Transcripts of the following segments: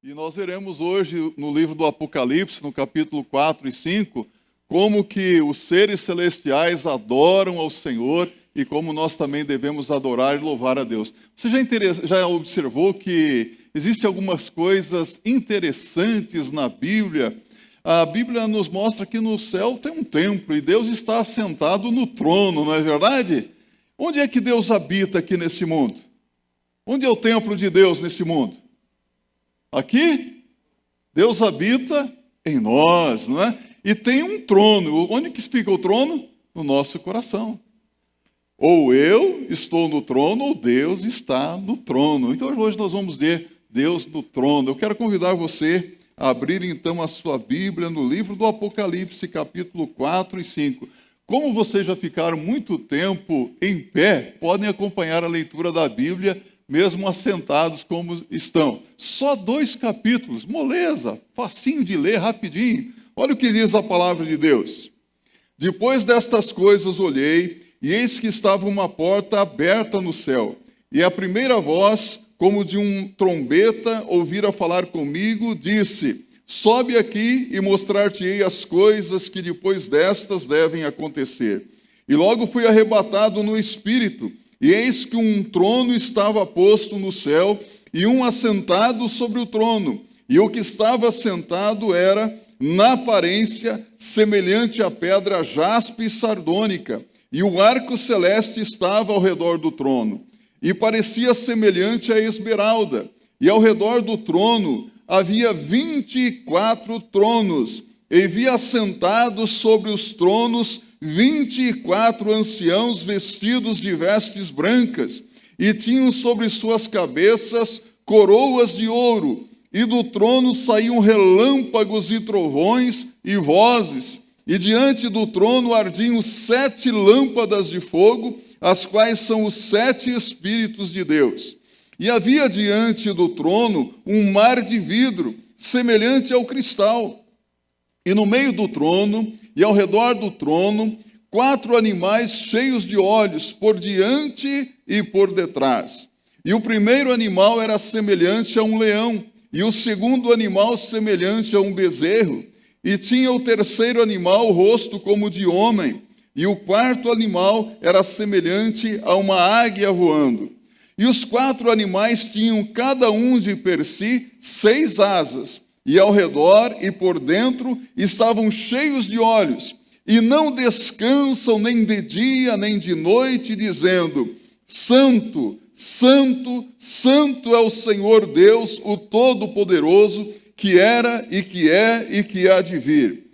E nós veremos hoje no livro do Apocalipse, no capítulo 4 e 5, como que os seres celestiais adoram ao Senhor e como nós também devemos adorar e louvar a Deus. Você já observou que existem algumas coisas interessantes na Bíblia? A Bíblia nos mostra que no céu tem um templo e Deus está assentado no trono, não é verdade? Onde é que Deus habita aqui nesse mundo? Onde é o templo de Deus neste mundo? Aqui, Deus habita em nós, não é? E tem um trono. Onde que fica o trono? No nosso coração. Ou eu estou no trono, ou Deus está no trono. Então hoje nós vamos ver Deus no trono. Eu quero convidar você a abrir então a sua Bíblia no livro do Apocalipse, capítulo 4 e 5. Como vocês já ficaram muito tempo em pé, podem acompanhar a leitura da Bíblia mesmo assentados como estão. Só 2 capítulos, moleza, facinho de ler, rapidinho. Olha o que diz a palavra de Deus. Depois destas coisas olhei, e eis que estava uma porta aberta no céu. E a primeira voz, como de trombeta, ouvira falar comigo, disse: sobe aqui e mostrar-te-ei as coisas que depois destas devem acontecer. E logo fui arrebatado no espírito, e eis que um trono estava posto no céu, e um assentado sobre o trono. E o que estava assentado era, na aparência, semelhante à pedra jaspe e sardônica, e o arco celeste estava ao redor do trono. E parecia semelhante a esmeralda, e ao redor do trono havia 24 tronos, e vi assentados sobre os tronos 24 anciãos vestidos de vestes brancas, e tinham sobre suas cabeças coroas de ouro, e do trono saíam relâmpagos e trovões e vozes, e diante do trono ardiam 7 lâmpadas de fogo, as quais são os 7 Espíritos de Deus. E havia diante do trono um mar de vidro, semelhante ao cristal. E no meio do trono, e ao redor do trono, 4 animais cheios de olhos, por diante e por detrás. E o primeiro animal era semelhante a um leão, e o segundo animal semelhante a um bezerro. E tinha o terceiro animal o rosto como de homem, e o quarto animal era semelhante a uma águia voando. E os 4 animais tinham cada um de per si 6 asas, e ao redor e por dentro estavam cheios de olhos, e não descansam nem de dia nem de noite, dizendo: Santo, Santo, Santo é o Senhor Deus, o Todo-Poderoso, que era e que é e que há de vir.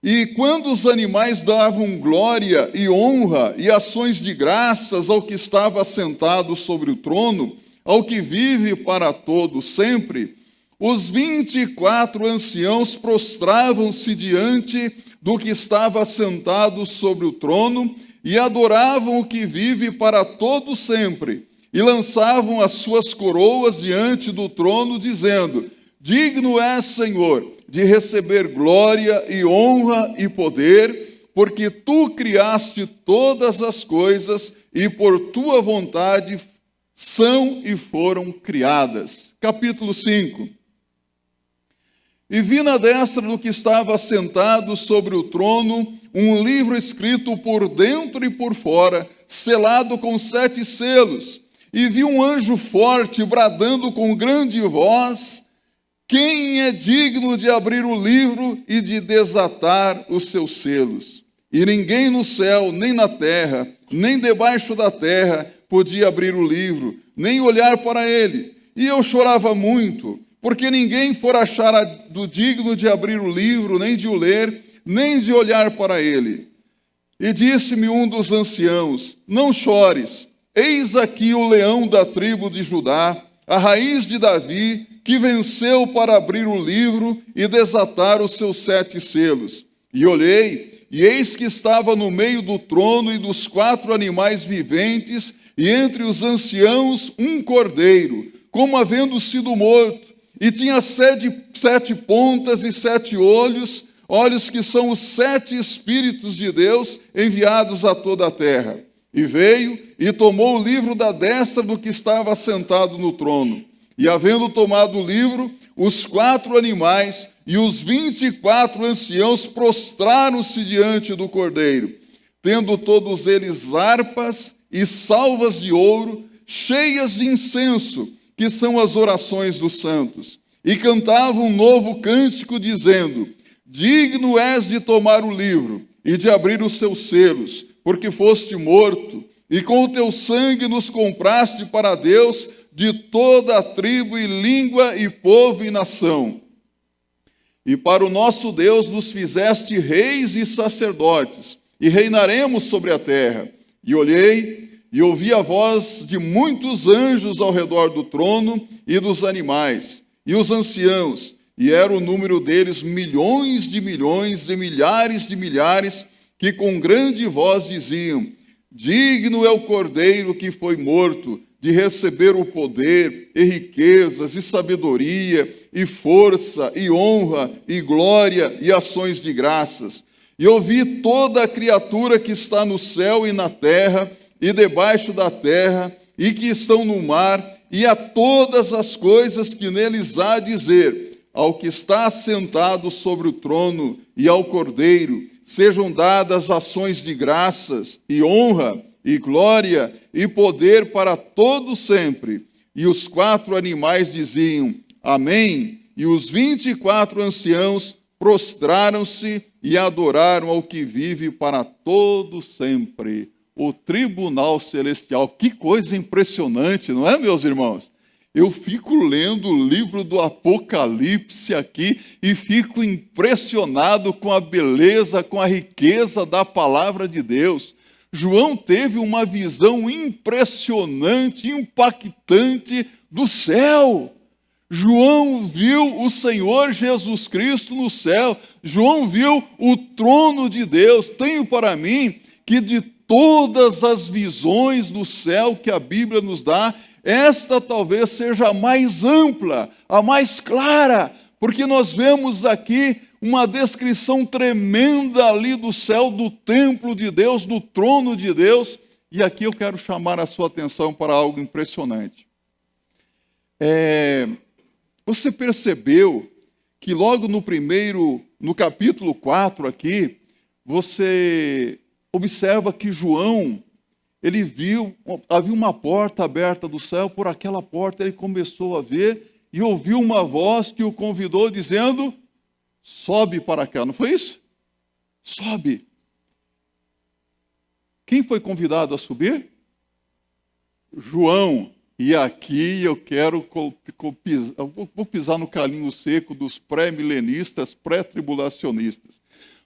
E quando os animais davam glória e honra e ações de graças ao que estava assentado sobre o trono, ao que vive para todo sempre, os 24 anciãos prostravam-se diante do que estava assentado sobre o trono e adoravam o que vive para todo sempre, e lançavam as suas coroas diante do trono, dizendo: digno és, Senhor, de receber glória e honra e poder, porque tu criaste todas as coisas e por tua vontade são e foram criadas. Capítulo 5. E vi na destra do que estava assentado sobre o trono um livro escrito por dentro e por fora, selado com 7 selos. E vi um anjo forte bradando com grande voz: quem é digno de abrir o livro e de desatar os seus selos? E ninguém no céu, nem na terra, nem debaixo da terra podia abrir o livro, nem olhar para ele. E eu chorava muito, porque ninguém fora achado digno de abrir o livro, nem de o ler, nem de olhar para ele. E disse-me um dos anciãos: não chores, eis aqui o leão da tribo de Judá, a raiz de Davi, que venceu para abrir o livro e desatar os seus 7 selos. E olhei, e eis que estava no meio do trono e dos 4 animais viventes, e entre os anciãos um cordeiro, como havendo sido morto, e tinha 7 pontas e 7 olhos, olhos que são os 7 Espíritos de Deus enviados a toda a terra. E veio e tomou o livro da destra do que estava assentado no trono. E havendo tomado o livro, os 4 animais e os 24 anciãos prostraram-se diante do Cordeiro, tendo todos eles harpas e salvas de ouro, cheias de incenso, que são as orações dos santos. E cantavam um novo cântico, dizendo: digno és de tomar o livro e de abrir os seus selos, porque foste morto, e com o teu sangue nos compraste para Deus de toda a tribo e língua e povo e nação. E para o nosso Deus nos fizeste reis e sacerdotes, e reinaremos sobre a terra. E olhei e ouvi a voz de muitos anjos ao redor do trono e dos animais, e os anciãos, e era o número deles milhões de milhões e milhares de milhares, que com grande voz diziam: digno é o Cordeiro que foi morto, de receber o poder, e riquezas, e sabedoria, e força, e honra, e glória, e ações de graças. E ouvi toda a criatura que está no céu e na terra, e debaixo da terra, e que estão no mar, e a todas as coisas que neles há, dizer: ao que está assentado sobre o trono e ao Cordeiro sejam dadas ações de graças, e honra, e glória, e poder para todo sempre. E os 4 animais diziam: amém. E os 24 anciãos prostraram-se e adoraram ao que vive para todo sempre. O tribunal celestial. Que coisa impressionante, não é, meus irmãos? Eu fico lendo o livro do Apocalipse aqui e fico impressionado com a beleza, com a riqueza da palavra de Deus. João teve uma visão impressionante, impactante do céu. João viu o Senhor Jesus Cristo no céu. João viu o trono de Deus. Tenho para mim que de todas as visões do céu que a Bíblia nos dá, esta talvez seja a mais ampla, a mais clara, porque nós vemos aqui uma descrição tremenda ali do céu, do templo de Deus, do trono de Deus. E aqui eu quero chamar a sua atenção para algo impressionante. Você percebeu que logo no capítulo 4 aqui, você observa que João, ele viu, havia uma porta aberta do céu, por aquela porta ele começou a ver e ouviu uma voz que o convidou dizendo: sobe para cá. Não foi isso? Sobe. Quem foi convidado a subir? João. E aqui eu quero vou pisar no calinho seco dos pré-milenistas, pré-tribulacionistas.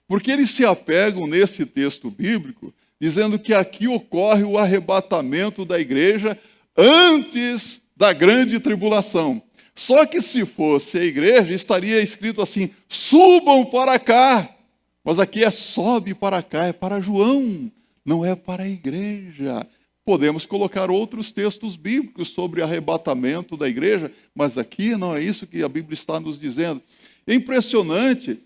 Porque eles se apegam nesse texto bíblico, dizendo que aqui ocorre o arrebatamento da igreja antes da grande tribulação. Só que se fosse a igreja, estaria escrito assim: subam para cá. Mas aqui é sobe para cá, é para João, não é para a igreja. Podemos colocar outros textos bíblicos sobre arrebatamento da igreja, mas aqui não é isso que a Bíblia está nos dizendo. É impressionante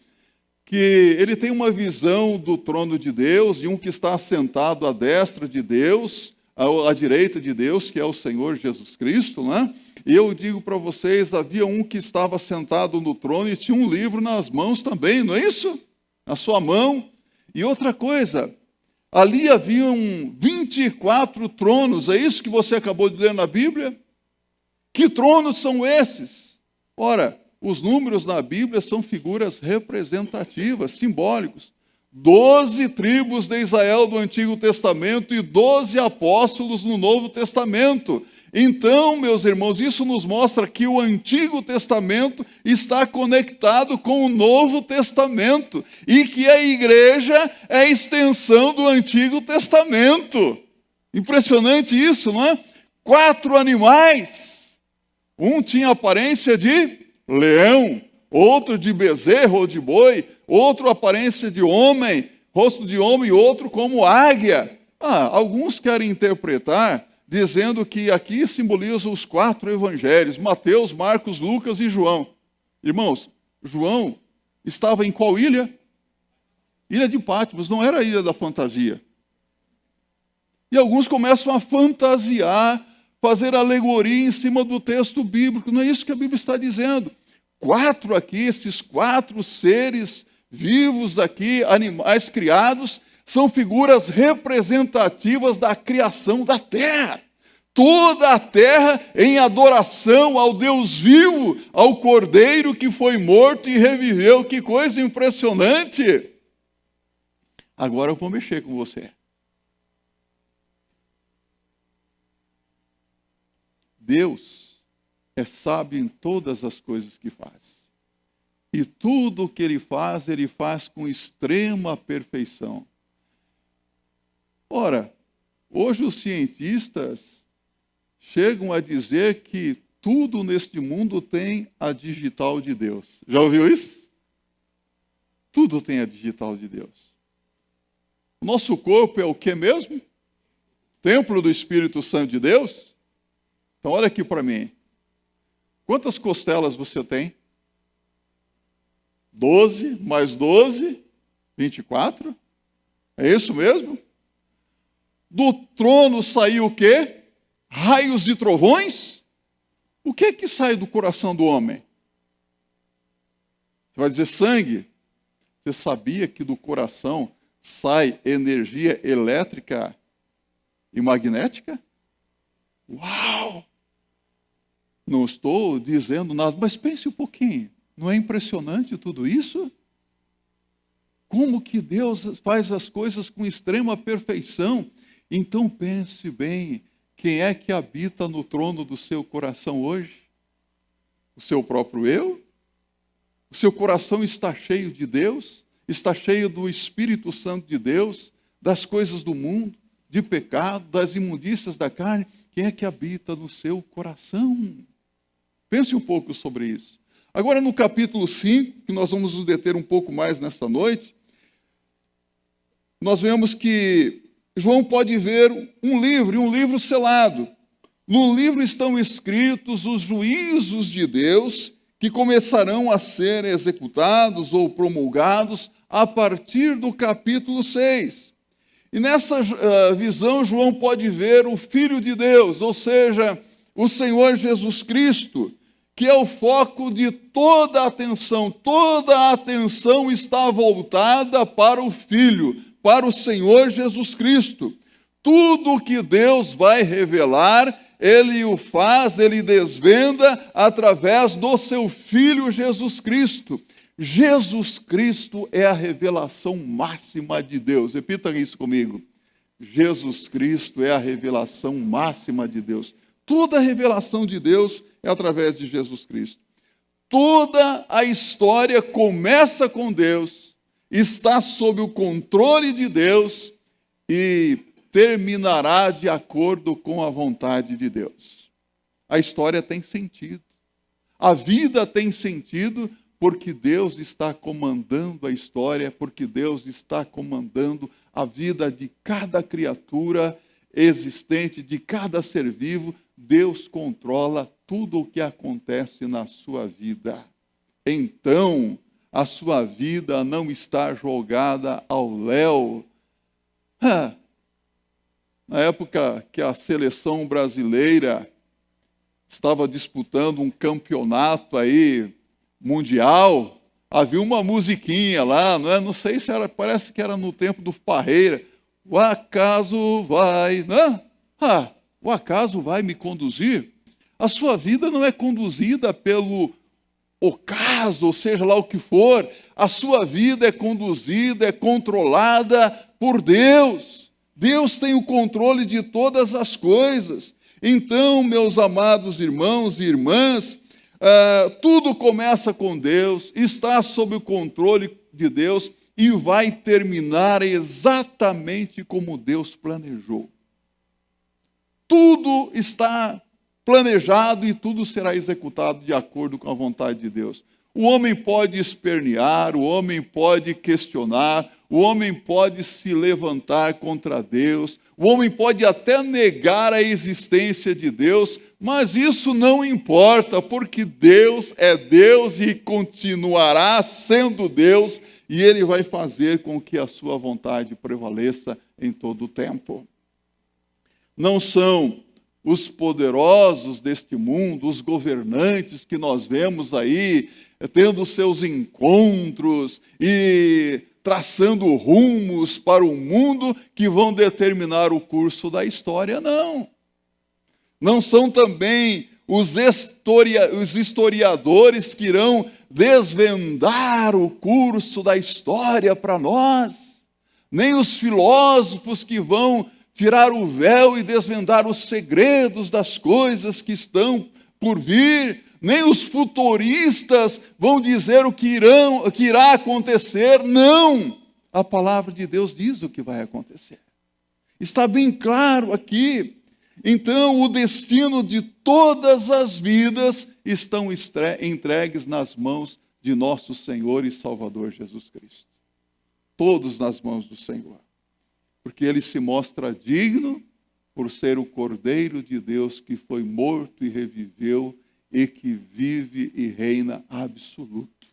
que ele tem uma visão do trono de Deus, de um que está assentado à destra de Deus, à direita de Deus, que é o Senhor Jesus Cristo, né? E eu digo para vocês, havia um que estava sentado no trono e tinha um livro nas mãos também, não é isso? Na sua mão. E outra coisa, ali haviam 24 tronos, é isso que você acabou de ler na Bíblia? Que tronos são esses? Ora, os números na Bíblia são figuras representativas, simbólicos. 12 tribos de Israel do Antigo Testamento e 12 apóstolos no Novo Testamento. Então, meus irmãos, isso nos mostra que o Antigo Testamento está conectado com o Novo Testamento e que a igreja é a extensão do Antigo Testamento. Impressionante isso, não é? 4 animais. Um tinha aparência de leão, outro de bezerro ou de boi, outro aparência de homem, rosto de homem, e outro como águia. Alguns querem interpretar dizendo que aqui simboliza os 4 evangelhos, Mateus, Marcos, Lucas e João. Irmãos, João estava em qual ilha? Ilha de Patmos, não era a ilha da fantasia. E alguns começam a fantasiar, fazer alegoria em cima do texto bíblico. Não é isso que a Bíblia está dizendo. quatro aqui, esses quatro seres vivos aqui, animais criados, são figuras representativas da criação da terra. Toda a terra em adoração ao Deus vivo, ao Cordeiro que foi morto e reviveu. Que coisa impressionante! Agora eu vou mexer com você. Deus é sábio em todas as coisas que faz. E tudo o que ele faz com extrema perfeição. Ora, hoje os cientistas chegam a dizer que tudo neste mundo tem a digital de Deus. Já ouviu isso? Tudo tem a digital de Deus. O nosso corpo é o que mesmo? Templo do Espírito Santo de Deus? Então olha aqui para mim. Quantas costelas você tem? 12 mais 12, 24? É isso mesmo? Do trono saiu o quê? Raios e trovões? O que é que sai do coração do homem? Você vai dizer sangue? Você sabia que do coração sai energia elétrica e magnética? Uau! Não estou dizendo nada, mas pense um pouquinho. Não é impressionante tudo isso? Como que Deus faz as coisas com extrema perfeição? Então pense bem, quem é que habita no trono do seu coração hoje? O seu próprio eu? O seu coração está cheio de Deus? Está cheio do Espírito Santo de Deus? Das coisas do mundo? De pecado? Das imundícias da carne? Quem é que habita no seu coração? Pense um pouco sobre isso. Agora no capítulo 5, que nós vamos nos deter um pouco mais nesta noite, nós vemos que João pode ver um livro selado. No livro estão escritos os juízos de Deus que começarão a ser executados ou promulgados a partir do capítulo 6. E nessa visão, João pode ver o Filho de Deus, ou seja, o Senhor Jesus Cristo, que é o foco de toda a atenção. Toda a atenção está voltada para o Filho, para o Senhor Jesus Cristo. Tudo que Deus vai revelar, Ele o faz, Ele desvenda através do seu Filho Jesus Cristo. Jesus Cristo é a revelação máxima de Deus. Repita isso comigo. Jesus Cristo é a revelação máxima de Deus. Toda a revelação de Deus é através de Jesus Cristo. Toda a história começa com Deus, está sob o controle de Deus e terminará de acordo com a vontade de Deus. A história tem sentido. A vida tem sentido porque Deus está comandando a história, porque Deus está comandando a vida de cada criatura existente, de cada ser vivo. Deus controla tudo o que acontece na sua vida. Então, a sua vida não está jogada ao léu. Na época que a seleção brasileira estava disputando um campeonato aí mundial, havia uma musiquinha lá, não é? Não sei se era, parece que era no tempo do Parreira. O acaso vai, né? O acaso vai me conduzir? A sua vida não é conduzida pelo ocaso, ou seja lá o que for. A sua vida é conduzida, é controlada por Deus. Deus tem o controle de todas as coisas. Então, meus amados irmãos e irmãs, tudo começa com Deus, está sob o controle de Deus e vai terminar exatamente como Deus planejou. Tudo está planejado e tudo será executado de acordo com a vontade de Deus. O homem pode espernear, o homem pode questionar, o homem pode se levantar contra Deus, o homem pode até negar a existência de Deus, mas isso não importa, porque Deus é Deus e continuará sendo Deus, e Ele vai fazer com que a sua vontade prevaleça em todo o tempo. Não são os poderosos deste mundo, os governantes que nós vemos aí, tendo seus encontros e traçando rumos para o mundo que vão determinar o curso da história, não. Não são também os historiadores que irão desvendar o curso da história para nós, nem os filósofos que vão tirar o véu e desvendar os segredos das coisas que estão por vir, nem os futuristas vão dizer o que irá acontecer. Não! A palavra de Deus diz o que vai acontecer. Está bem claro aqui. Então, o destino de todas as vidas estão entregues nas mãos de nosso Senhor e Salvador Jesus Cristo. Todos nas mãos do Senhor. Porque Ele se mostra digno por ser o Cordeiro de Deus que foi morto e reviveu e que vive e reina absoluto.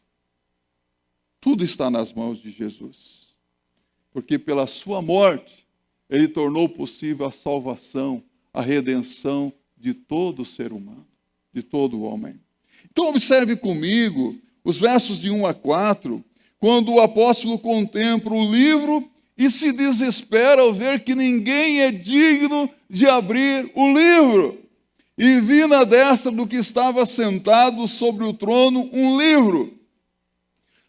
Tudo está nas mãos de Jesus. Porque pela sua morte, Ele tornou possível a salvação, a redenção de todo ser humano, de todo homem. Então observe comigo os versos de 1 a 4, quando o apóstolo contempla o livro e se desespera ao ver que ninguém é digno de abrir o livro. E vi na destra do que estava sentado sobre o trono um livro.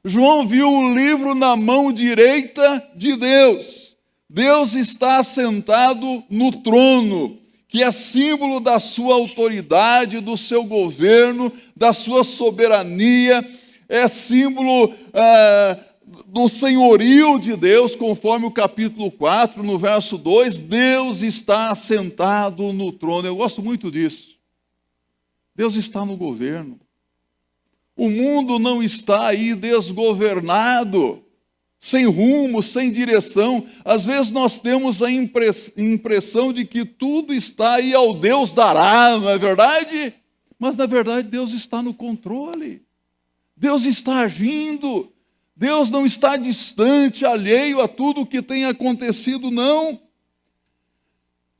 João viu o livro na mão direita de Deus. Deus está sentado no trono, que é símbolo da sua autoridade, do seu governo, da sua soberania, é símbolo do senhorio de Deus, conforme o capítulo 4, no verso 2, Deus está sentado no trono. Eu gosto muito disso. Deus está no governo. O mundo não está aí desgovernado, sem rumo, sem direção. Às vezes nós temos a impressão de que tudo está aí ao Deus dará, não é verdade? Mas na verdade Deus está no controle. Deus está agindo. Deus não está distante, alheio a tudo o que tem acontecido, não.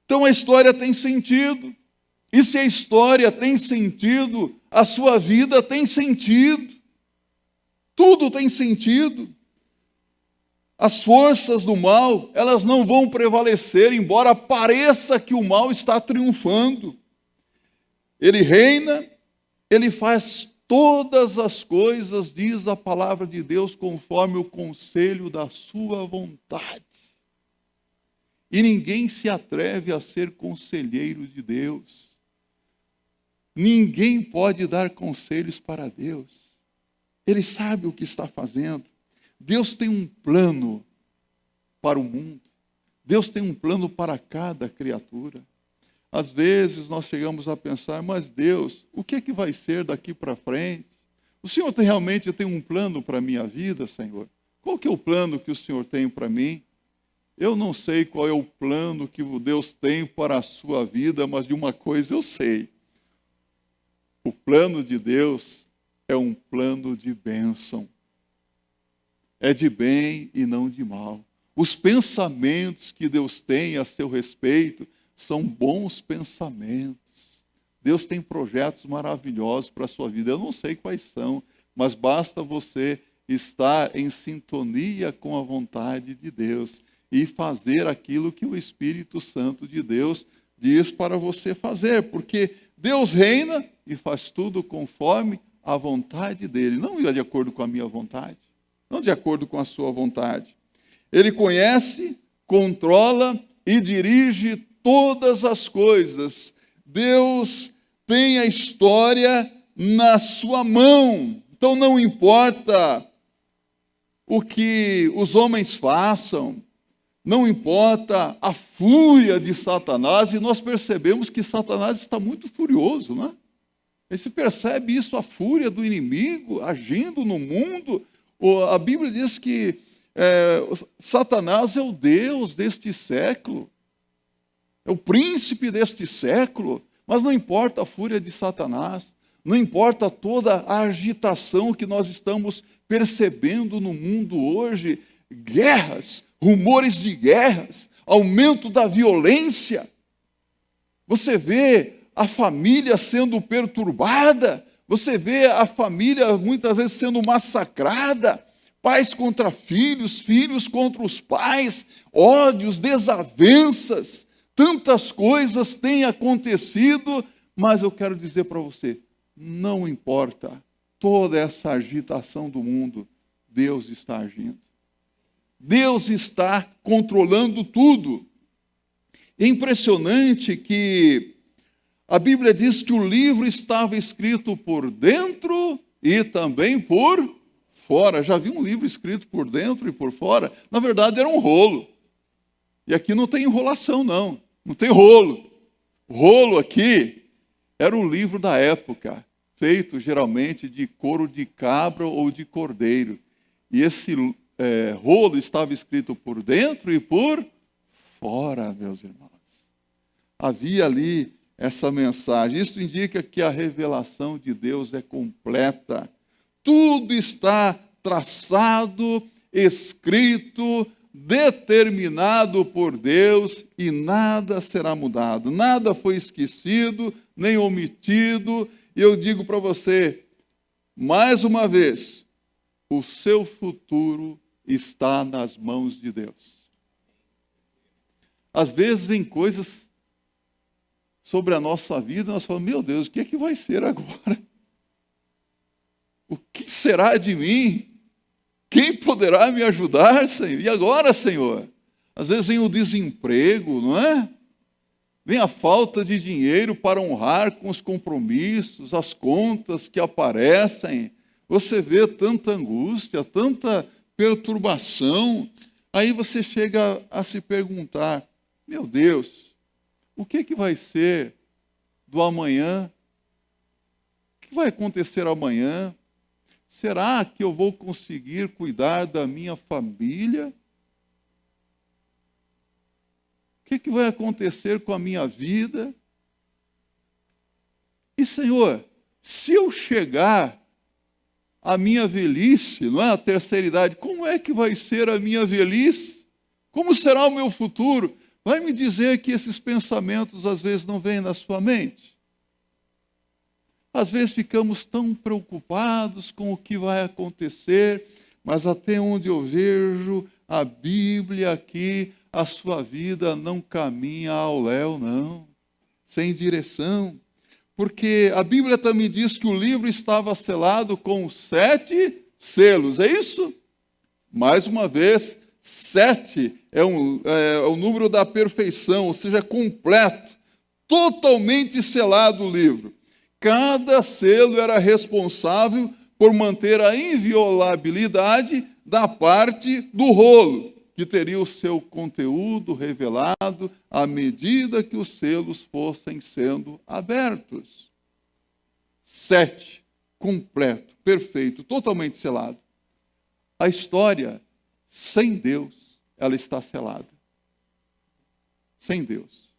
Então a história tem sentido. E se a história tem sentido, a sua vida tem sentido. Tudo tem sentido. As forças do mal, elas não vão prevalecer, embora pareça que o mal está triunfando. Ele reina, ele faz todas as coisas, diz a palavra de Deus, conforme o conselho da sua vontade. E ninguém se atreve a ser conselheiro de Deus. Ninguém pode dar conselhos para Deus. Ele sabe o que está fazendo. Deus tem um plano para o mundo. Deus tem um plano para cada criatura. Às vezes nós chegamos a pensar, mas Deus, o que é que vai ser daqui para frente? O Senhor realmente tem um plano para a minha vida, Senhor? Qual que é o plano que o Senhor tem para mim? Eu não sei qual é o plano que Deus tem para a sua vida, mas de uma coisa eu sei. O plano de Deus é um plano de bênção. É de bem e não de mal. Os pensamentos que Deus tem a seu respeito são bons pensamentos. Deus tem projetos maravilhosos para a sua vida. Eu não sei quais são, mas basta você estar em sintonia com a vontade de Deus e fazer aquilo que o Espírito Santo de Deus diz para você fazer, porque Deus reina e faz tudo conforme a vontade dele, não de acordo com a minha vontade, não de acordo com a sua vontade. Ele conhece, controla e dirige todas as coisas. Deus tem a história na sua mão. Então não importa o que os homens façam, não importa a fúria de Satanás, e nós percebemos que Satanás está muito furioso, não é? E se percebe isso, a fúria do inimigo agindo no mundo. A Bíblia diz que Satanás é o Deus deste século, é o príncipe deste século, mas não importa a fúria de Satanás, não importa toda a agitação que nós estamos percebendo no mundo hoje, guerras, rumores de guerras, aumento da violência. Você vê a família sendo perturbada, Você vê a família muitas vezes sendo massacrada, pais contra filhos, filhos contra os pais, ódios, desavenças, tantas coisas têm acontecido, mas eu quero dizer para você, não importa toda essa agitação do mundo, Deus está agindo. Deus está controlando tudo. É impressionante que a Bíblia diz que o livro estava escrito por dentro e também por fora. Já vi um livro escrito por dentro e por fora? Na verdade, era um rolo. E aqui não tem enrolação, não. Não tem rolo. O rolo aqui era um livro da época, feito geralmente de couro de cabra ou de cordeiro. E esse rolo estava escrito por dentro e por fora, meus irmãos. Havia ali essa mensagem. Isso indica que a revelação de Deus é completa. Tudo está traçado, escrito, determinado por Deus e nada será mudado. Nada foi esquecido, nem omitido. E eu digo para você, mais uma vez, o seu futuro está nas mãos de Deus. Às vezes vem coisas sobre a nossa vida, nós falamos, meu Deus, o que é que vai ser agora? O que será de mim? Quem poderá me ajudar, Senhor? E agora, Senhor? Às vezes vem o desemprego, não é? Vem a falta de dinheiro para honrar com os compromissos, as contas que aparecem. Você vê tanta angústia, tanta perturbação. Aí você chega a se perguntar, meu Deus, o que vai ser do amanhã? O que vai acontecer amanhã? Será que eu vou conseguir cuidar da minha família? O que vai acontecer com a minha vida? E, Senhor, se eu chegar à minha velhice, não é? A terceira idade, como é que vai ser a minha velhice? Como será o meu futuro? Vai me dizer que esses pensamentos às vezes não vêm na sua mente? Às vezes ficamos tão preocupados com o que vai acontecer, mas até onde eu vejo a Bíblia aqui, a sua vida não caminha ao léu, não, sem direção. Porque a Bíblia também diz que o livro estava selado com 7 selos, é isso? Mais uma vez, 7 é o número da perfeição, ou seja, completo, totalmente selado o livro. Cada selo era responsável por manter a inviolabilidade da parte do rolo, que teria o seu conteúdo revelado à medida que os selos fossem sendo abertos. 7, completo, perfeito, totalmente selado. A história, sem Deus, ela está selada. Sem Deus.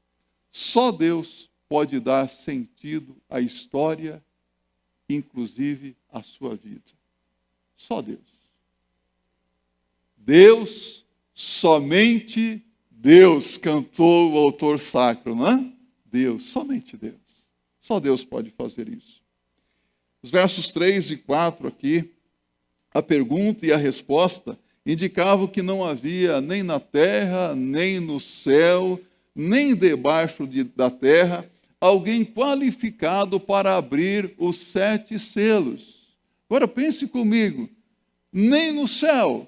Só Deus pode dar sentido à história, inclusive à sua vida. Só Deus. Deus, somente Deus, cantou o autor sacro, não é? Deus, somente Deus. Só Deus pode fazer isso. Os versos 3 e 4 aqui, a pergunta e a resposta indicavam que não havia nem na terra, nem no céu, nem debaixo da terra, alguém qualificado para abrir os 7 selos. Agora pense comigo, nem no céu.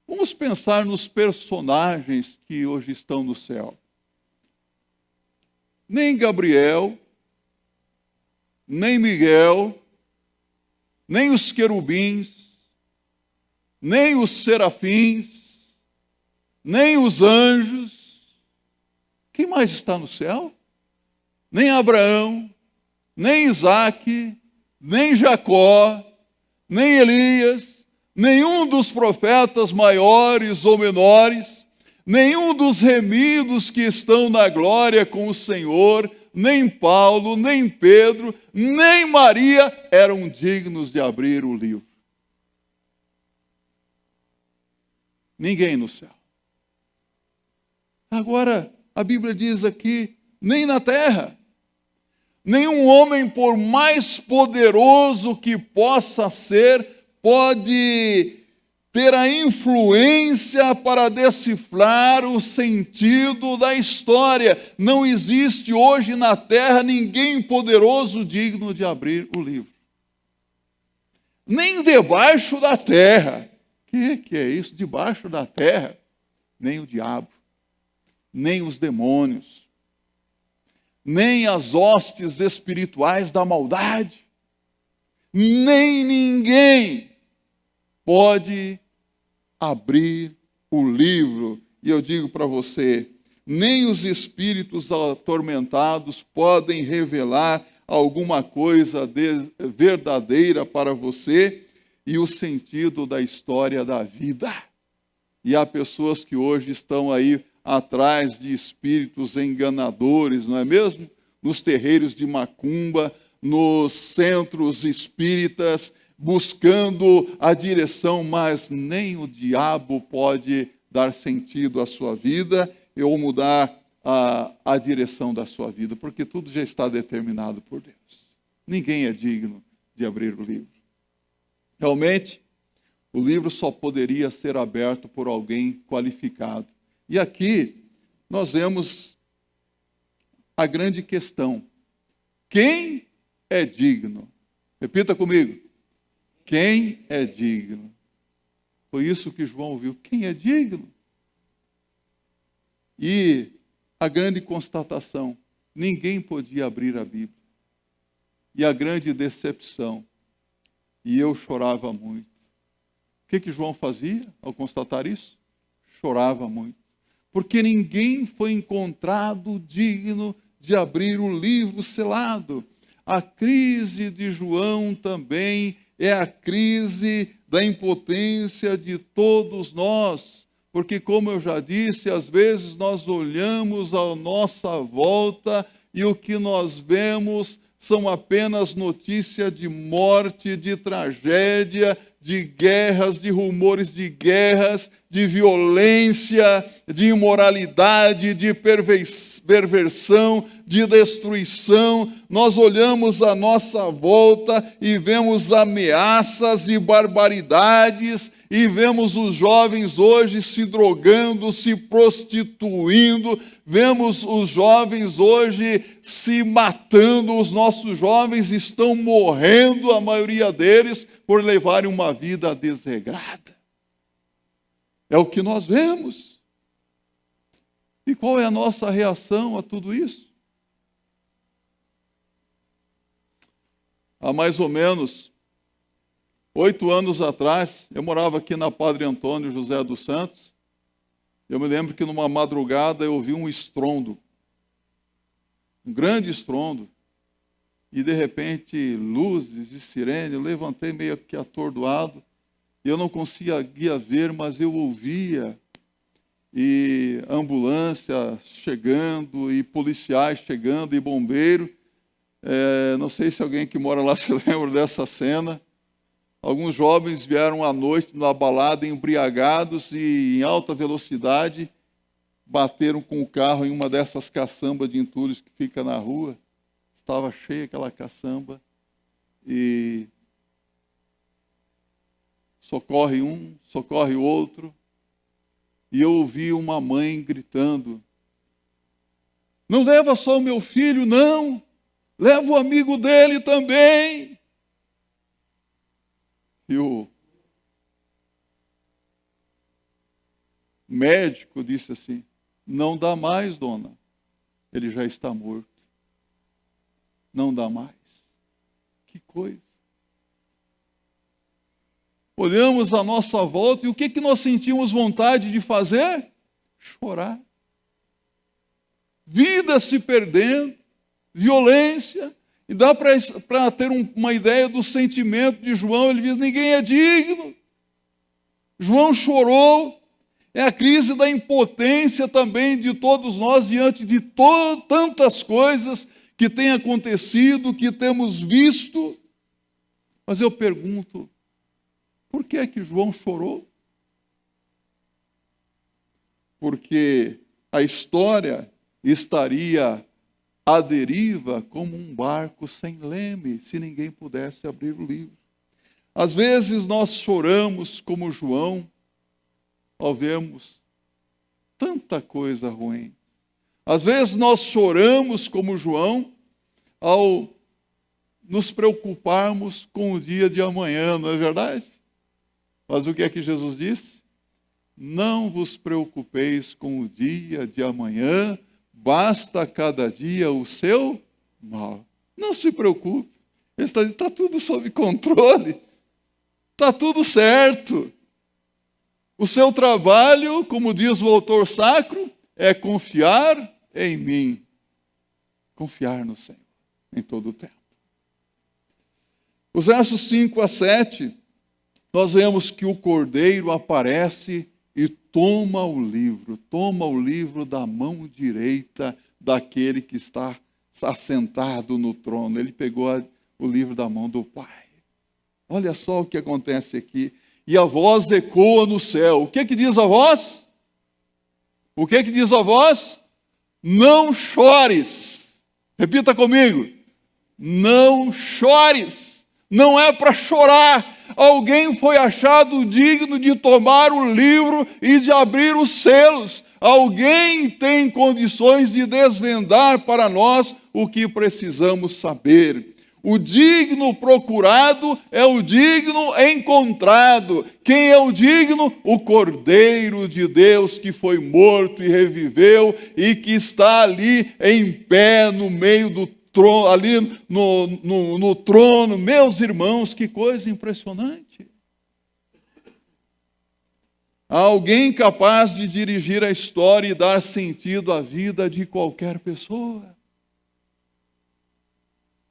Vamos pensar nos personagens que hoje estão no céu. Nem Gabriel, nem Miguel, nem os querubins, nem os serafins, nem os anjos. Quem mais está no céu? Nem Abraão, nem Isaque, nem Jacó, nem Elias, nenhum dos profetas maiores ou menores, nenhum dos remidos que estão na glória com o Senhor, nem Paulo, nem Pedro, nem Maria eram dignos de abrir o livro. Ninguém no céu. Agora, a Bíblia diz aqui, nem na terra. Nenhum homem, por mais poderoso que possa ser, pode ter a influência para decifrar o sentido da história. Não existe hoje na terra ninguém poderoso digno de abrir o livro. Nem debaixo da terra. O que é isso? Debaixo da terra? Nem o diabo, nem os demônios, nem as hostes espirituais da maldade, nem ninguém pode abrir o livro. E eu digo para você, nem os espíritos atormentados podem revelar alguma coisa verdadeira para você e o sentido da história da vida. E há pessoas que hoje estão aí atrás de espíritos enganadores, não é mesmo? Nos terreiros de macumba, nos centros espíritas, buscando a direção, mas nem o diabo pode dar sentido à sua vida ou mudar a direção da sua vida, porque tudo já está determinado por Deus. Ninguém é digno de abrir o livro. Realmente, o livro só poderia ser aberto por alguém qualificado. E aqui nós vemos a grande questão. Quem é digno? Repita comigo. Quem é digno? Foi isso que João ouviu. Quem é digno? E a grande constatação, ninguém podia abrir a Bíblia. E a grande decepção, e eu chorava muito. O que João fazia ao constatar isso? Chorava muito. Porque ninguém foi encontrado digno de abrir o livro selado. A crise de João também é a crise da impotência de todos nós. Porque, como eu já disse, às vezes nós olhamos à nossa volta e o que nós vemos são apenas notícias de morte, de tragédia, de guerras, de rumores de guerras, de violência, de imoralidade, de perversão, de destruição. Nós olhamos à nossa volta e vemos ameaças e barbaridades, e vemos os jovens hoje se drogando, se prostituindo, vemos os jovens hoje se matando, os nossos jovens estão morrendo, a maioria deles, por levarem uma vida desregrada. É o que nós vemos. E qual é a nossa reação a tudo isso? Há mais ou menos 8 anos atrás, eu morava aqui na Padre Antônio José dos Santos. Eu me lembro que numa madrugada eu ouvi um estrondo, um grande estrondo, e de repente luzes e sirene. Eu levantei meio que atordoado, eu não conseguia ver, mas eu ouvia, e ambulância chegando, e policiais chegando, e bombeiro. Não sei se alguém que mora lá se lembra dessa cena. Alguns jovens vieram à noite na balada embriagados e em alta velocidade bateram com o carro em uma dessas caçambas de entulhos que fica na rua. Estava cheia aquela caçamba e socorre um, socorre o outro. E eu ouvi uma mãe gritando: não leva só o meu filho, não, leva o amigo dele também. E o médico disse assim: não dá mais, dona, ele já está morto. Não dá mais. Que coisa. Olhamos à nossa volta e o que nós sentimos vontade de fazer? Chorar. Vida se perdendo, violência. E dá para ter uma ideia do sentimento de João. Ele diz: ninguém é digno. João chorou. É a crise da impotência também de todos nós diante de tantas coisas que têm acontecido, que temos visto. Mas eu pergunto, por que é que João chorou? Porque a história estaria à deriva como um barco sem leme, se ninguém pudesse abrir o livro. Às vezes nós choramos como João, ao vermos tanta coisa ruim. Às vezes nós choramos como João, ao nos preocuparmos com o dia de amanhã, não é verdade? Mas o que é que Jesus disse? Não vos preocupeis com o dia de amanhã, basta cada dia o seu mal. Não se preocupe, está tudo sob controle, está tudo certo. O seu trabalho, como diz o autor sacro, é confiar em mim. Confiar no Senhor em todo o tempo. Os versos 5 a 7, nós vemos que o cordeiro aparece e toma o livro da mão direita daquele que está assentado no trono. Ele pegou o livro da mão do Pai. Olha só o que acontece aqui. E a voz ecoa no céu. O que diz a voz? O que diz a voz? Não chores. Repita comigo. Não chores. Não é para chorar. Alguém foi achado digno de tomar o livro e de abrir os selos. Alguém tem condições de desvendar para nós o que precisamos saber. O digno procurado é o digno encontrado. Quem é o digno? O Cordeiro de Deus que foi morto e reviveu e que está ali em pé no meio do trono, ali no trono. Meus irmãos, que coisa impressionante. Há alguém capaz de dirigir a história e dar sentido à vida de qualquer pessoa.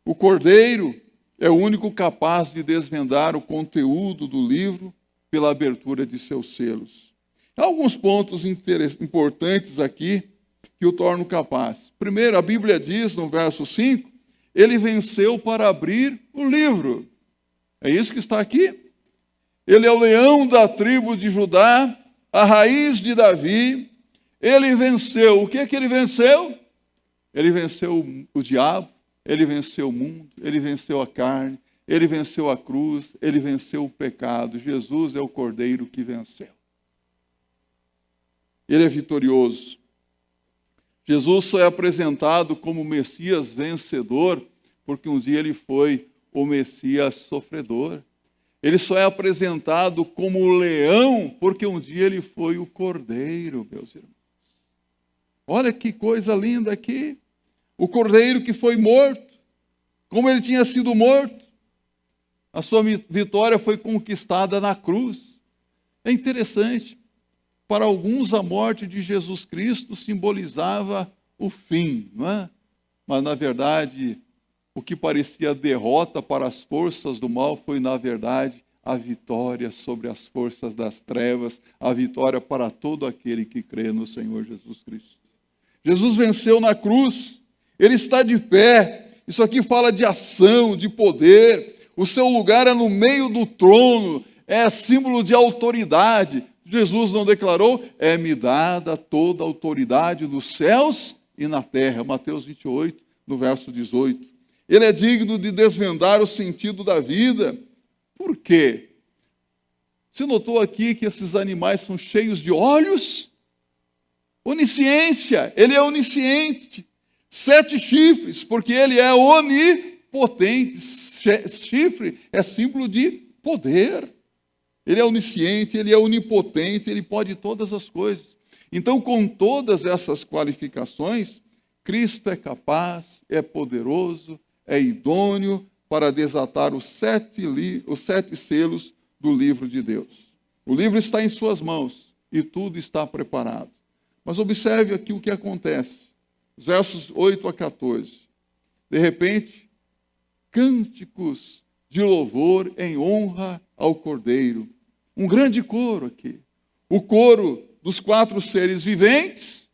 O Cordeiro é o único capaz de desvendar o conteúdo do livro pela abertura de seus selos. Há alguns pontos importantes aqui que o tornam capaz. Primeiro, a Bíblia diz no verso 5, ele venceu para abrir o livro. É isso que está aqui. Ele é o leão da tribo de Judá, a raiz de Davi. Ele venceu. O que é que ele venceu? Ele venceu o diabo. Ele venceu o mundo, ele venceu a carne, ele venceu a cruz, ele venceu o pecado. Jesus é o Cordeiro que venceu. Ele é vitorioso. Jesus só é apresentado como Messias vencedor, porque um dia ele foi o Messias sofredor. Ele só é apresentado como o leão, porque um dia ele foi o Cordeiro, meus irmãos. Olha que coisa linda aqui. O Cordeiro que foi morto, como ele tinha sido morto, a sua vitória foi conquistada na cruz. É interessante, para alguns a morte de Jesus Cristo simbolizava o fim, não é? Mas na verdade, o que parecia derrota para as forças do mal foi na verdade a vitória sobre as forças das trevas, a vitória para todo aquele que crê no Senhor Jesus Cristo. Jesus venceu na cruz. Ele está de pé. Isso aqui fala de ação, de poder. O seu lugar é no meio do trono. É símbolo de autoridade. Jesus não declarou? É-me dada toda a autoridade nos céus e na terra. Mateus 28, no verso 18. Ele é digno de desvendar o sentido da vida. Por quê? Você notou aqui que esses animais são cheios de olhos? Onisciência. Ele é onisciente. 7 chifres, porque ele é onipotente. Chifre é símbolo de poder. Ele é onisciente, ele é onipotente, ele pode todas as coisas. Então, com todas essas qualificações, Cristo é capaz, é poderoso, é idôneo para desatar os 7 selos do livro de Deus. O livro está em suas mãos e tudo está preparado. Mas observe aqui o que acontece. Os versos 8 a 14. De repente, cânticos de louvor em honra ao Cordeiro. Um grande coro aqui. O coro dos 4 seres viventes.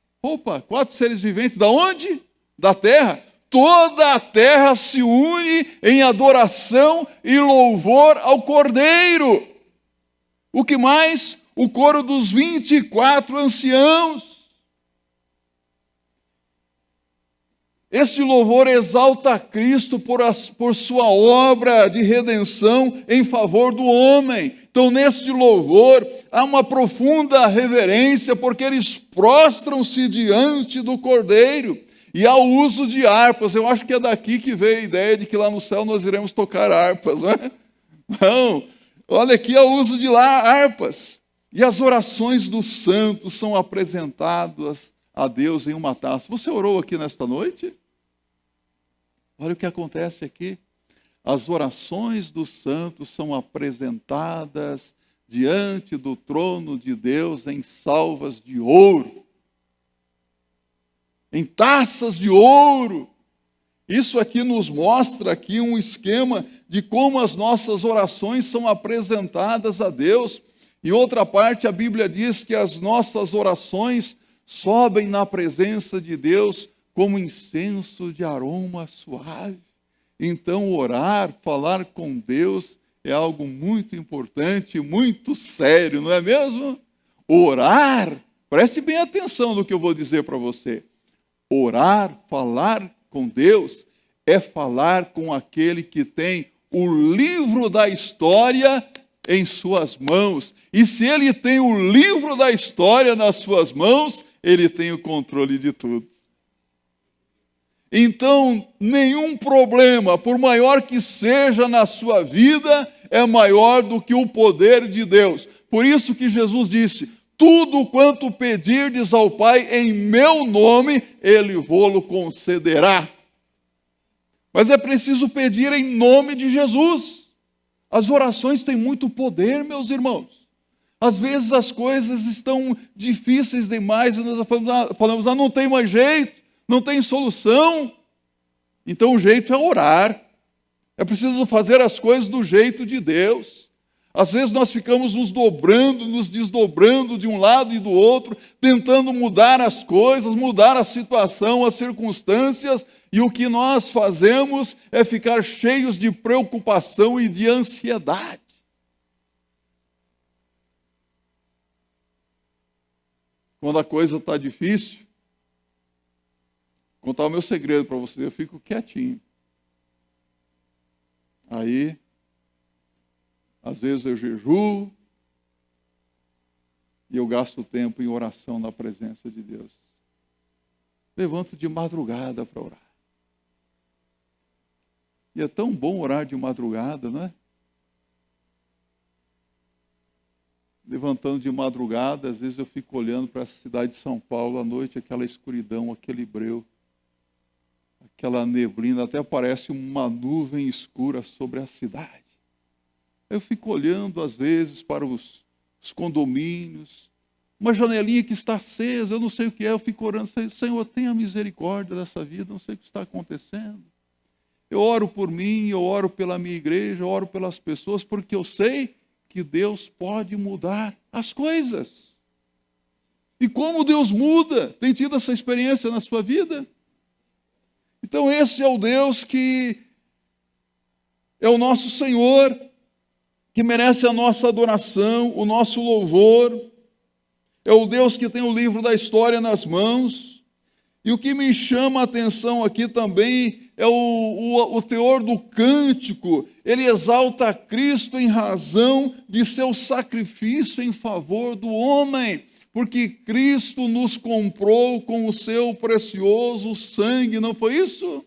4 seres viventes da onde? Da terra. Toda a terra se une em adoração e louvor ao Cordeiro. O que mais? O coro dos 24 anciãos. Este louvor exalta a Cristo por sua obra de redenção em favor do homem. Então, neste louvor, há uma profunda reverência, porque eles prostram-se diante do Cordeiro. E há o uso de harpas. Eu acho que é daqui que veio a ideia de que lá no céu nós iremos tocar harpas, não é? Não, olha aqui, há o uso de harpas. E as orações dos santos são apresentadas a Deus em uma taça. Você orou aqui nesta noite? Olha o que acontece aqui. As orações dos santos são apresentadas diante do trono de Deus em salvas de ouro, em taças de ouro. Isso aqui nos mostra aqui um esquema de como as nossas orações são apresentadas a Deus. Em outra parte, a Bíblia diz que as nossas orações sobem na presença de Deus como incenso de aroma suave. Então, orar, falar com Deus é algo muito importante, muito sério, não é mesmo? Orar, preste bem atenção no que eu vou dizer para você. Orar, falar com Deus, é falar com aquele que tem o livro da história em suas mãos. E se ele tem o livro da história nas suas mãos, ele tem o controle de tudo. Então, nenhum problema, por maior que seja na sua vida, é maior do que o poder de Deus. Por isso que Jesus disse: tudo quanto pedirdes ao Pai em meu nome, Ele vô-lo concederá. Mas é preciso pedir em nome de Jesus. As orações têm muito poder, meus irmãos. Às vezes as coisas estão difíceis demais e nós falamos, não tem mais jeito, não tem solução. Então o jeito é orar. É preciso fazer as coisas do jeito de Deus. Às vezes nós ficamos nos dobrando, nos desdobrando de um lado e do outro, tentando mudar as coisas, mudar a situação, as circunstâncias, e o que nós fazemos é ficar cheios de preocupação e de ansiedade. Quando a coisa está difícil, vou contar o meu segredo para vocês, eu fico quietinho. Aí, às vezes eu jejuo e eu gasto tempo em oração na presença de Deus. Levanto de madrugada para orar. E é tão bom orar de madrugada, não é? Levantando de madrugada, às vezes eu fico olhando para essa cidade de São Paulo à noite, aquela escuridão, aquele breu, aquela neblina, até parece uma nuvem escura sobre a cidade. Eu fico olhando, às vezes, para os condomínios, uma janelinha que está acesa, eu não sei o que é, eu fico orando, Senhor, tenha misericórdia dessa vida, não sei o que está acontecendo. Eu oro por mim, eu oro pela minha igreja, eu oro pelas pessoas, porque eu sei que Deus pode mudar as coisas. E como Deus muda? Tem tido essa experiência na sua vida? Então esse é o Deus que é o nosso Senhor, que merece a nossa adoração, o nosso louvor. É o Deus que tem o livro da história nas mãos. E o que me chama a atenção aqui também é o teor do cântico. Ele exalta a Cristo em razão de seu sacrifício em favor do homem, porque Cristo nos comprou com o seu precioso sangue, não foi isso?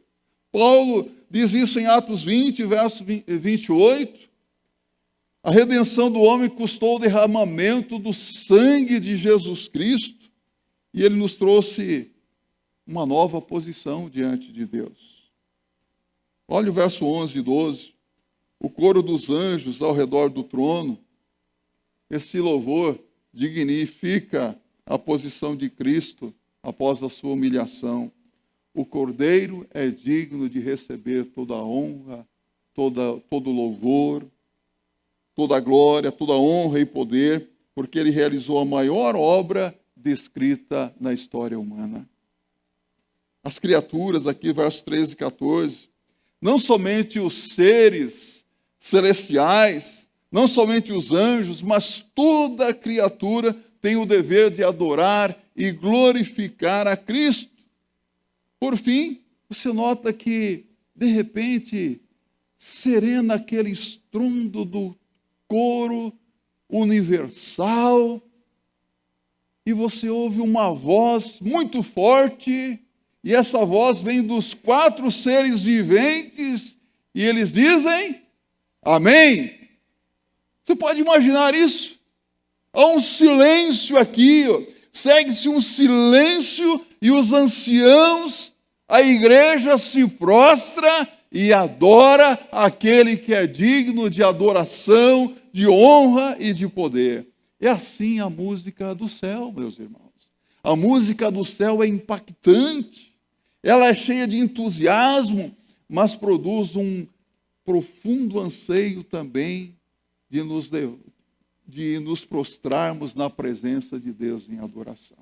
Paulo diz isso em Atos 20, verso 28. A redenção do homem custou o derramamento do sangue de Jesus Cristo, e ele nos trouxe uma nova posição diante de Deus. Olha o verso 11 e 12. O coro dos anjos ao redor do trono. Esse louvor dignifica a posição de Cristo após a sua humilhação. O Cordeiro é digno de receber toda a honra, todo louvor, toda a glória, toda a honra e poder, porque ele realizou a maior obra descrita na história humana. As criaturas, aqui, versos 13 e 14, não somente os seres celestiais, não somente os anjos, mas toda a criatura tem o dever de adorar e glorificar a Cristo. Por fim, você nota que, de repente, serena aquele estrondo do coro universal, e você ouve uma voz muito forte, e essa voz vem dos 4 seres viventes, e eles dizem, amém. Você pode imaginar isso? Há um silêncio aqui, segue-se um silêncio, e os anciãos, a igreja se prostra e adora aquele que é digno de adoração, de honra e de poder. É assim a música do céu, meus irmãos. A música do céu é impactante, ela é cheia de entusiasmo, mas produz um profundo anseio também de nos prostrarmos na presença de Deus em adoração.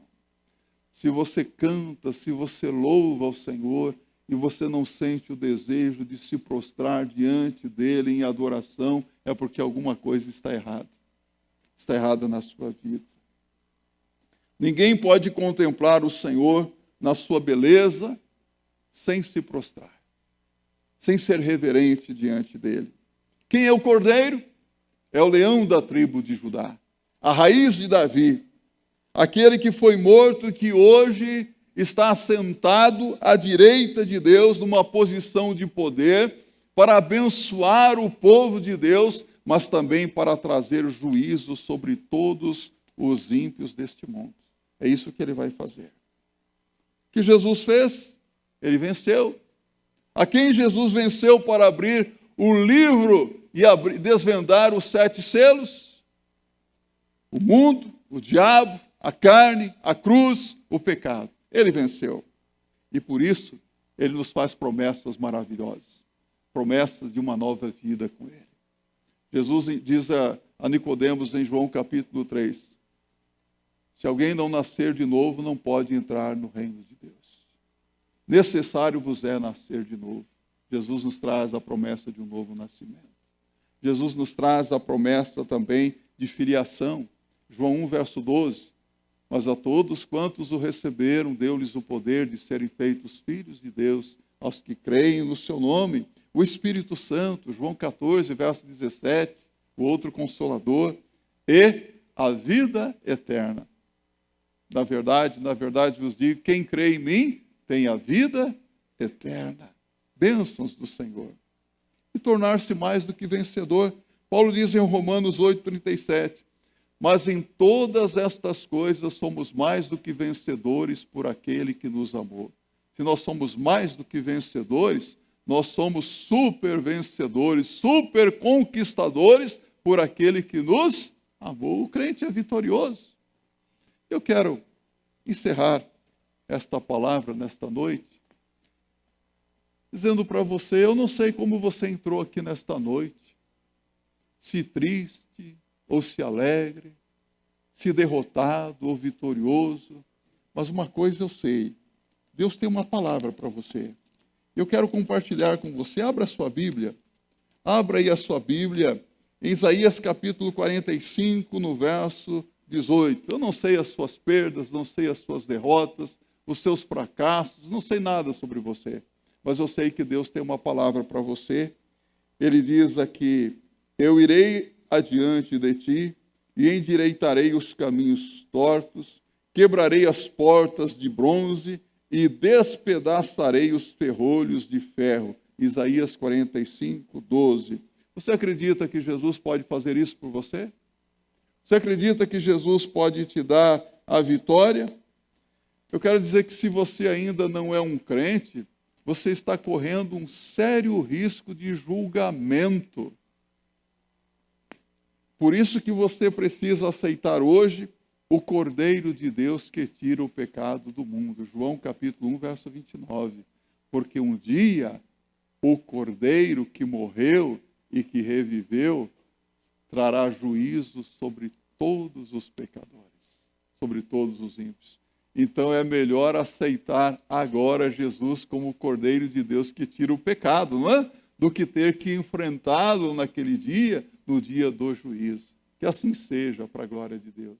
Se você canta, se você louva ao Senhor, e você não sente o desejo de se prostrar diante dele em adoração, é porque alguma coisa está errada. Está errada na sua vida. Ninguém pode contemplar o Senhor na sua beleza sem se prostrar, sem ser reverente diante dele. Quem é o Cordeiro? É o leão da tribo de Judá, a raiz de Davi, aquele que foi morto e que hoje está assentado à direita de Deus, numa posição de poder, para abençoar o povo de Deus, mas também para trazer juízo sobre todos os ímpios deste mundo. É isso que ele vai fazer. O que Jesus fez? Ele venceu. A quem Jesus venceu para abrir o livro e desvendar os 7 selos? O mundo, o diabo, a carne, a cruz, o pecado. Ele venceu. E por isso, ele nos faz promessas maravilhosas. Promessas de uma nova vida com ele. Jesus diz a Nicodemos em João capítulo 3, se alguém não nascer de novo, não pode entrar no reino de Deus. Necessário vos é nascer de novo. Jesus nos traz a promessa de um novo nascimento. Jesus nos traz a promessa também de filiação. João 1, verso 12. Mas a todos quantos o receberam, deu-lhes o poder de serem feitos filhos de Deus, aos que creem no seu nome. O Espírito Santo, João 14, verso 17, o outro Consolador, e a vida eterna. Na verdade vos digo, quem crê em mim tem a vida eterna. Bênçãos do Senhor. E tornar-se mais do que vencedor. Paulo diz em Romanos 8, 37, mas em todas estas coisas somos mais do que vencedores por aquele que nos amou. Se nós somos mais do que vencedores, nós somos super vencedores, super conquistadores por aquele que nos amou. O crente é vitorioso. Eu quero encerrar esta palavra nesta noite, dizendo para você, eu não sei como você entrou aqui nesta noite, se triste, ou se alegre, se derrotado ou vitorioso, mas uma coisa eu sei, Deus tem uma palavra para você. Eu quero compartilhar com você, abra a sua Bíblia, abra aí a sua Bíblia, em Isaías capítulo 45, no verso 18. Eu não sei as suas perdas, não sei as suas derrotas, os seus fracassos, não sei nada sobre você, mas eu sei que Deus tem uma palavra para você. Ele diz aqui, eu irei adiante de ti e endireitarei os caminhos tortos, quebrarei as portas de bronze e despedaçarei os ferrolhos de ferro. Isaías 45, 12. Você acredita que Jesus pode fazer isso por você? Você acredita que Jesus pode te dar a vitória? Eu quero dizer que se você ainda não é um crente, você está correndo um sério risco de julgamento. Por isso que você precisa aceitar hoje o Cordeiro de Deus que tira o pecado do mundo. João capítulo 1, verso 29. Porque um dia o Cordeiro que morreu e que reviveu trará juízo sobre todos os pecadores, sobre todos os ímpios. Então é melhor aceitar agora Jesus como o Cordeiro de Deus que tira o pecado, não é? Do que ter que enfrentá-lo naquele dia, no dia do juízo. Que assim seja, para a glória de Deus.